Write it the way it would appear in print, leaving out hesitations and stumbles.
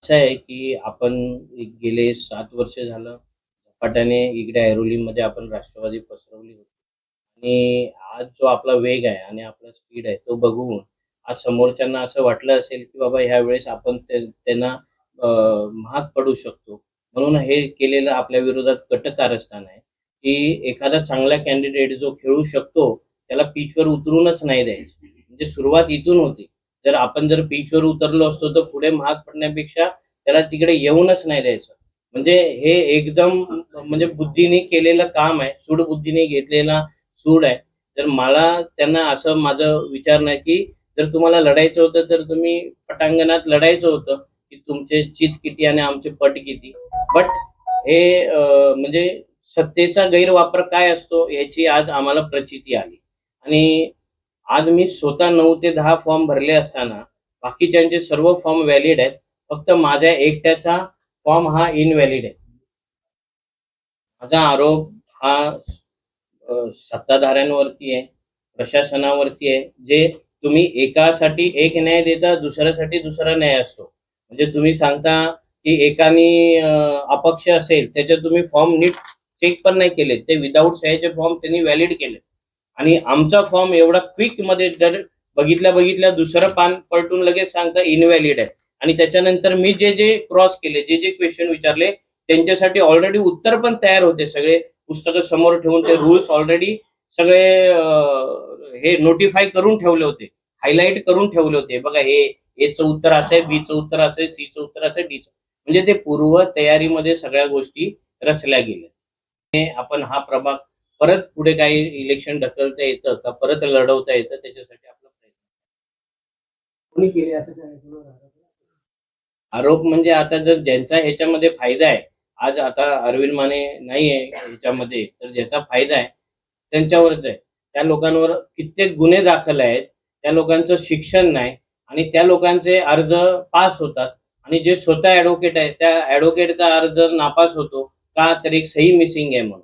असं आहे की आपण गेले 7 वर्ष झालं झपाट्याने इकडे ऐरोलीमध्ये आपण राष्ट्रवादी पसरवली होती. आणि आज जो आपला वेग आहे आणि आपला स्पीड आहे तो बघून आज समोरच्यांना असं वाटलं असेल की बाबा ह्या वेळेस आपण त्यांना महाग पडू शकतो. म्हणून हे केलेलं आपल्या विरोधात कट कारस्थान आहे, की एखादा चांगला कॅन्डिडेट जो खेळू शकतो त्याला पिचवर उतरूनच नाही द्यायचं. म्हणजे सुरुवात इथून होती. जर आपण पिचवर उतरलो असतो तर पुढे महाग पडण्यापेक्षा त्याला तिकडे येऊनच नाही द्यायचं. म्हणजे हे एकदम म्हणजे बुद्धीने केलेलं काम आहे. सूडबुद्धीने घेतलेला सूड आहे. तर मला त्यांना असं माझं विचार नाही, की जर तुम्हाला लढायचं होतं तर तुम्ही पटांगणात लढायचं होतं, की तुमचे चित किती आणि आमचे पट किती. बट हे म्हणजे सत्तेचा गैरवापर काय असतो याची आज आम्हाला प्रचिती आली. आणि आज मी स्वतः 9 ते 10 फॉर्म भरले असताना बाकीच्यांचे सर्व फॉर्म व्हॅलिड आहेत. फक्त माझ्या एकट्याचा फॉर्म हा इनव्हॅलिड आहे. माझा आरोप हा सत्ताधाऱ्यांवरती आहे, प्रशासनावरती आहे, जे तुम्ही एकासाठी एक न्याय देता, दुसऱ्यासाठी दुसरा न्याय असतो. म्हणजे तुम्ही सांगता, की एकानी अपक्ष असेल, त्याचे तुम्ही फॉर्म नीट चेक पण नाही केले. ते विथआऊट सह्याचे फॉर्म त्यांनी व्हॅलिड केले. आणि आमचा फॉर्म एवढा क्विकमध्ये जर बघितल्या दुसरं पान पलटून लगेच सांगता इनव्हॅलिड आहे. आणि त्याच्यानंतर मी जे क्रॉस केले, जे क्वेश्चन विचारले, त्यांच्यासाठी ऑलरेडी उत्तर पण तयार होते. सगळे पुस्तकं समोर ठेवून ते रूल्स ऑलरेडी सगळे हे नोटिफाय करून ठेवले होते. हायलाइट करून ठेवले होते. बघा हे एचं उत्तर असं आहे, बीचं उत्तर असं आहे, सीचं उत्तर असं आहे, डीचं. म्हणजे ते पूर्व तयारीमध्ये सगळ्या गोष्टी रचल्या गेल्या. हे आपण हा प्रभाग परत पुढे काही इलेक्शन ढकलता येतं का, परत लढवता येतं त्याच्यासाठी आपला प्रयत्न. कोणी केले असं काय आरोप म्हणजे आता जर ज्यांचा ह्याच्यामध्ये फायदा आहे, आज आता अरविंद माने नाहीये ह्याच्यामध्ये, तर ज्याचा फायदा आहे त्यांच्यावरच आहे. त्या लोकांवर कित्येक गुन्हे दाखल आहेत. त्या लोकांचं शिक्षण नाही आणि त्या लोकांचे अर्ज पास होतात आणि जे स्वतः ॲडव्होकेट आहे, त्या ॲडव्होकेटचा अर्ज नापास होतो. का? तर एक सही मिसिंग आहे म्हणून.